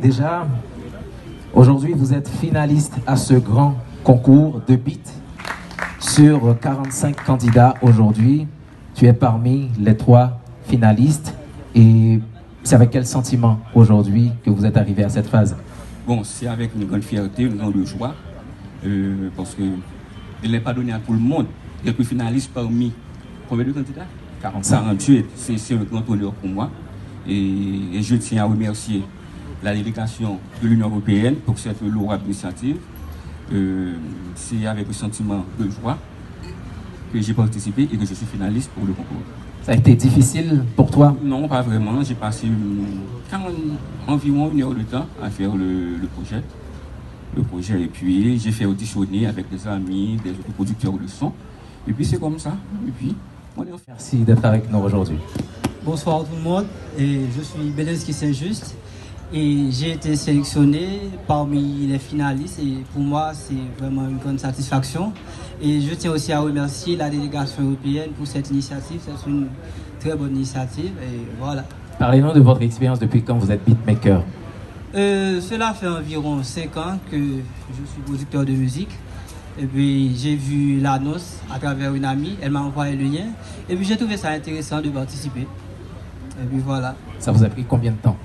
déjà, aujourd'hui, vous êtes finaliste à ce grand concours de beat. Sur 45 candidats aujourd'hui, tu es parmi les 3 finalistes. Et c'est avec quel sentiment aujourd'hui que vous êtes arrivé à cette phase? Bon, c'est avec une grande fierté, une grande joie, parce que il n'est pas donné à tout le monde. Quelques finalistes parmi combien de candidats? 48. C'est un grand honneur pour moi. Et je tiens à remercier la délégation de l'Union européenne pour cette louable initiative. C'est avec un sentiment de joie que j'ai participé et que je suis finaliste pour le concours. Ça a été difficile pour toi? Non, pas vraiment. J'ai passé environ 1 heure de temps à faire le projet. Et puis j'ai fait auditionner avec des amis, des autres producteurs de son. Et puis c'est comme ça. Et puis on est en fait. Merci d'être avec nous aujourd'hui. Bonsoir tout le monde. Et je suis Belenski Saint-Just. Et j'ai été sélectionné parmi les finalistes. Et pour moi, c'est vraiment une grande satisfaction. Et je tiens aussi à remercier la délégation européenne pour cette initiative. C'est une très bonne initiative. Et voilà. Parlez-nous de votre expérience depuis quand vous êtes beatmaker. Cela fait environ 5 ans que je suis producteur de musique. Et puis j'ai vu l'annonce à travers une amie. Elle m'a envoyé le lien. Et puis j'ai trouvé ça intéressant de participer. Et puis voilà. Ça vous a pris combien de temps?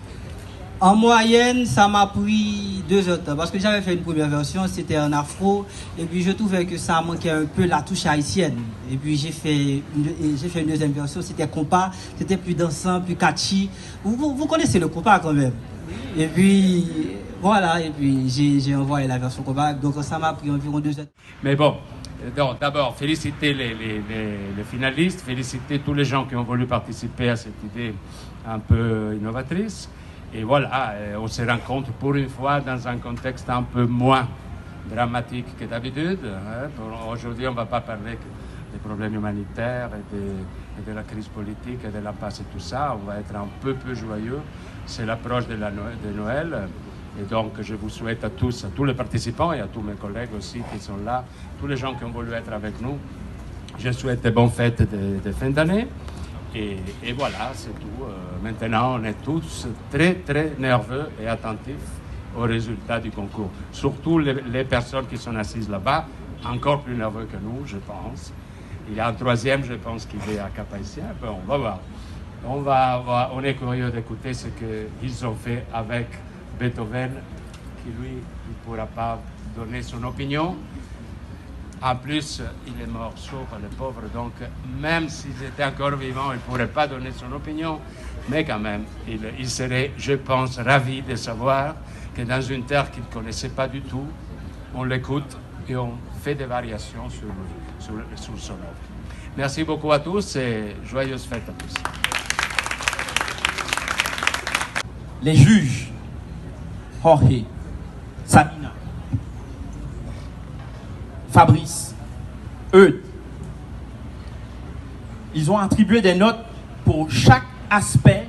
En moyenne, ça m'a pris 2 heures de temps parce que j'avais fait une première version, c'était en afro, et puis je trouvais que ça manquait un peu la touche haïtienne. Et puis j'ai fait une deuxième version, c'était compas, c'était plus dansant, plus catchy. Vous connaissez le compas quand même. Et puis voilà, et puis j'ai envoyé la version compas, donc ça m'a pris environ 2 heures. Mais bon, d'abord, féliciter les finalistes, féliciter tous les gens qui ont voulu participer à cette idée un peu innovatrice. Et voilà, on se rencontre pour une fois dans un contexte un peu moins dramatique que d'habitude. Aujourd'hui, on ne va pas parler des problèmes humanitaires et de la crise politique et de la paix et tout ça. On va être un peu plus joyeux. C'est l'approche de Noël. Et donc, je vous souhaite à tous les participants et à tous mes collègues aussi qui sont là, tous les gens qui ont voulu être avec nous, je souhaite de bonnes fêtes de fin d'année. Et voilà, c'est tout. Maintenant, on est tous très, très nerveux et attentifs aux résultats du concours. Surtout les personnes qui sont assises là-bas, encore plus nerveux que nous, je pense. Il y a un troisième, je pense, qui est à Cap-Haïtien. Bon, on va voir. On est curieux d'écouter ce qu'ils ont fait avec Beethoven, qui lui, il ne pourra pas donner son opinion. En plus, il est mort sourd, le pauvre, donc même s'il était encore vivant, il ne pourrait pas donner son opinion, mais quand même, il serait, je pense, ravi de savoir que dans une terre qu'il ne connaissait pas du tout, on l'écoute et on fait des variations sur son œuvre. Merci beaucoup à tous et joyeuses fêtes à tous. Les juges, Jorge, Samina, Fabrice, Eudes, ils ont attribué des notes pour chaque aspect,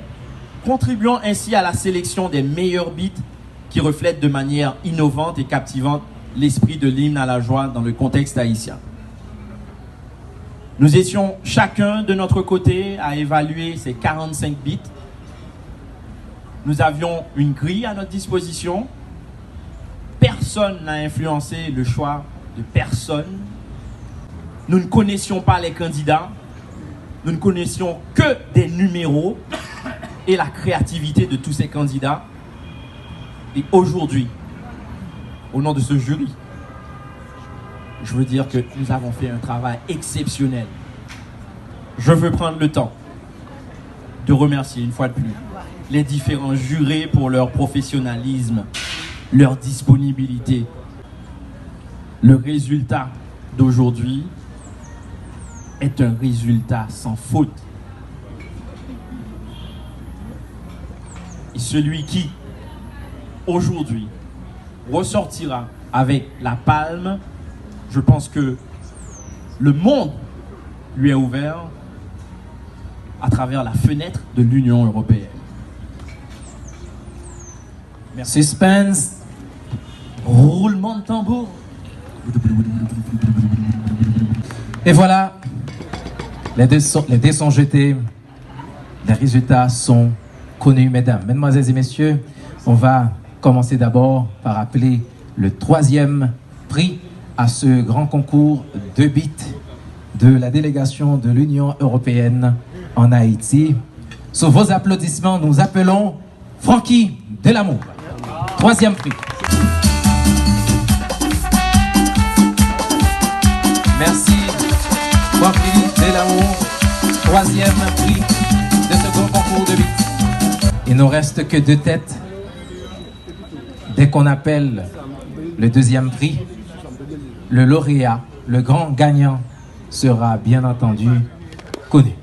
contribuant ainsi à la sélection des meilleurs beats qui reflètent de manière innovante et captivante l'esprit de l'hymne à la joie dans le contexte haïtien. Nous étions chacun de notre côté à évaluer ces 45 beats. Nous avions une grille à notre disposition. Personne n'a influencé le choix de personne. Nous ne connaissions pas les candidats. Nous ne connaissions que des numéros et la créativité de tous ces candidats. Et aujourd'hui, au nom de ce jury, je veux dire que nous avons fait un travail exceptionnel. Je veux prendre le temps de remercier une fois de plus les différents jurés pour leur professionnalisme, leur disponibilité. Le résultat d'aujourd'hui est un résultat sans faute. Et celui qui, aujourd'hui, ressortira avec la palme, je pense que le monde lui est ouvert à travers la fenêtre de l'Union européenne. Merci. Suspense. Roulement de tambour. Et voilà, les dés sont jetés, les résultats sont connus, mesdames, mesdemoiselles et messieurs. On va commencer d'abord par appeler le 3e prix à ce grand concours de beats de la délégation de l'Union européenne en Haïti. Sous vos applaudissements, nous appelons Francky Delamour. 3e prix. Merci, Francky Delamour. 3e prix de ce grand concours de beats. Il ne nous reste que 2 têtes. Dès qu'on appelle le 2e prix, le lauréat, le grand gagnant, sera bien entendu connu.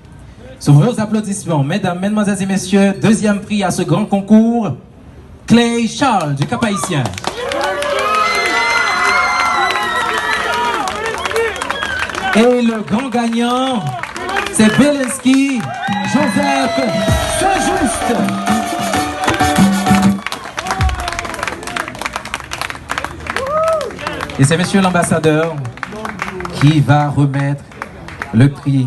Sur vos applaudissements, mesdames, mesdemoiselles et messieurs, 2e prix à ce grand concours, Clay Charles du Cap-Haïtien. Et le grand gagnant, c'est Belinsky Joseph Saint-Just. Et c'est monsieur l'ambassadeur qui va remettre le prix.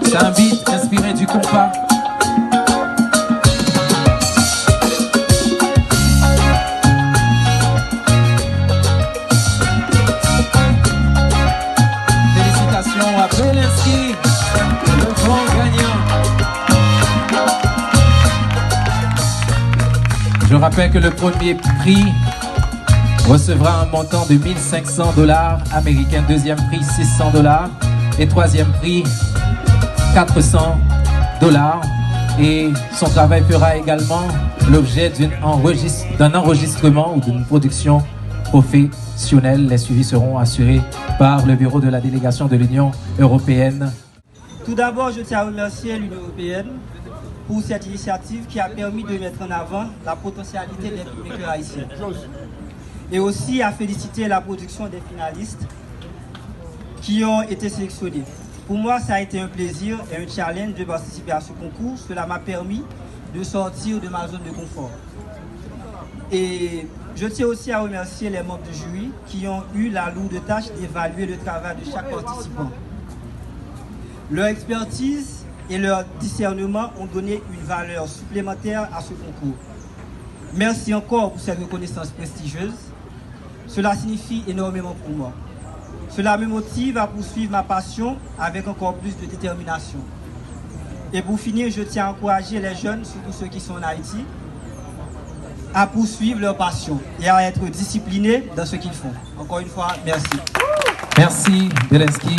C'est un beat inspiré du compas. Félicitations à Belinsky, le grand gagnant. Je rappelle que le premier prix recevra un montant de 1 500 $ américains, 2e prix 600 $ et 3e prix 400 $. Et son travail fera également l'objet d'un enregistrement ou d'une production professionnelle. Les suivis seront assurés par le bureau de la délégation de l'Union européenne. Tout d'abord, je tiens à remercier l'Union européenne pour cette initiative qui a permis de mettre en avant la potentialité des filmmakers haïtiens. Et aussi à féliciter la production des finalistes qui ont été sélectionnés. Pour moi, ça a été un plaisir et un challenge de participer à ce concours. Cela m'a permis de sortir de ma zone de confort. Et je tiens aussi à remercier les membres du jury qui ont eu la lourde tâche d'évaluer le travail de chaque participant. Leur expertise et leur discernement ont donné une valeur supplémentaire à ce concours. Merci encore pour cette reconnaissance prestigieuse. Cela signifie énormément pour moi. Cela me motive à poursuivre ma passion avec encore plus de détermination. Et pour finir, je tiens à encourager les jeunes, surtout ceux qui sont en Haïti, à poursuivre leur passion et à être disciplinés dans ce qu'ils font. Encore une fois, merci. Merci, Belinsky.